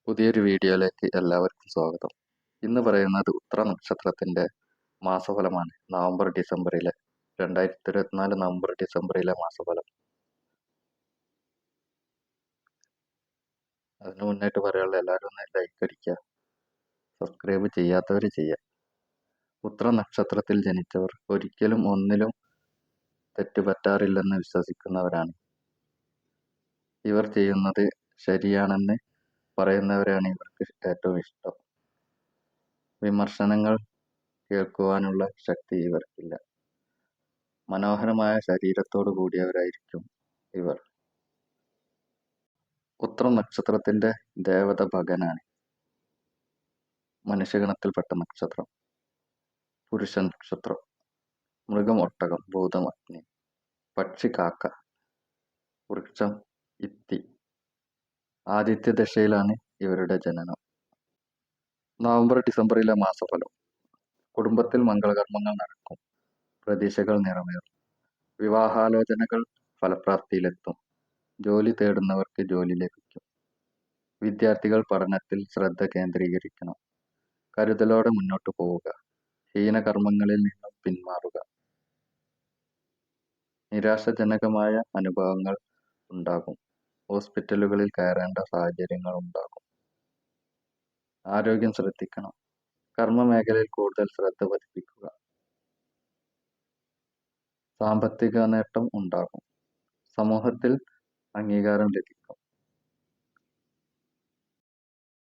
പുതിയൊരു വീഡിയോയിലേക്ക് എല്ലാവർക്കും സ്വാഗതം. ഇന്ന് പറയുന്നത് ഉത്ര നക്ഷത്രത്തിന്റെ മാസഫലമാണ്. November ഡിസംബറിലെ 2024 November ഡിസംബറിലെ മാസഫലം. അതിനു മുന്നായിട്ട് പറയാനുള്ള എല്ലാവരും ഒന്ന് ലൈക്ക് അടിക്കുക, സബ്സ്ക്രൈബ് ചെയ്യാത്തവർ ചെയ്യുക. ഉത്ര നക്ഷത്രത്തിൽ ജനിച്ചവർ ഒരിക്കലും ഒന്നിലും തെറ്റുപറ്റാറില്ലെന്ന് വിശ്വസിക്കുന്നവരാണ്. ഇവർ ചെയ്യുന്നത് ശരിയാണെന്ന് പറയുന്നവരാണ് ഇവർക്ക് ഏറ്റവും ഇഷ്ടം. വിമർശനങ്ങൾ കേൾക്കുവാനുള്ള ശക്തി ഇവർക്കില്ല. മനോഹരമായ ശരീരത്തോടു കൂടിയവരായിരിക്കും ഇവർ. ഉത്രം നക്ഷത്രത്തിന്റെ ദേവത ഭഗനാണ്. മനുഷ്യഗണത്തിൽപ്പെട്ട നക്ഷത്രം. പുരുഷ നക്ഷത്രം. മൃഗം ഒട്ടകം, ഭൂതം അഗ്നി, പക്ഷി കാക്ക, വൃക്ഷം ഇത്തി. ആദിത്യ ദശയിലാണ് ഇവരുടെ ജനനം. നവംബർ ഡിസംബറിലെ മാസഫലം. കുടുംബത്തിൽ മംഗളകർമ്മങ്ങൾ നടക്കും. പ്രതീക്ഷകൾ നിറവേറും. വിവാഹാലോചനകൾ ഫലപ്രാപ്തിയിലെത്തും. ജോലി തേടുന്നവർക്ക് ജോലി ലഭിക്കും. വിദ്യാർത്ഥികൾ പഠനത്തിൽ ശ്രദ്ധ കേന്ദ്രീകരിക്കണം. കരുതലോടെ മുന്നോട്ടു പോവുക. ഹീനകർമ്മങ്ങളിൽ നിന്നും പിന്മാറുക. നിരാശാജനകമായ അനുഭവങ്ങൾ ഉണ്ടാകും. ഹോസ്പിറ്റലുകളിൽ കയറേണ്ട സാഹചര്യങ്ങൾ ഉണ്ടാകും. ആരോഗ്യം ശ്രദ്ധിക്കണം. കർമ്മ മേഖലയിൽ കൂടുതൽ ശ്രദ്ധ പതിപ്പിക്കുക. സാമ്പത്തിക നേട്ടം ഉണ്ടാകും. സമൂഹത്തിൽ അംഗീകാരം ലഭിക്കും.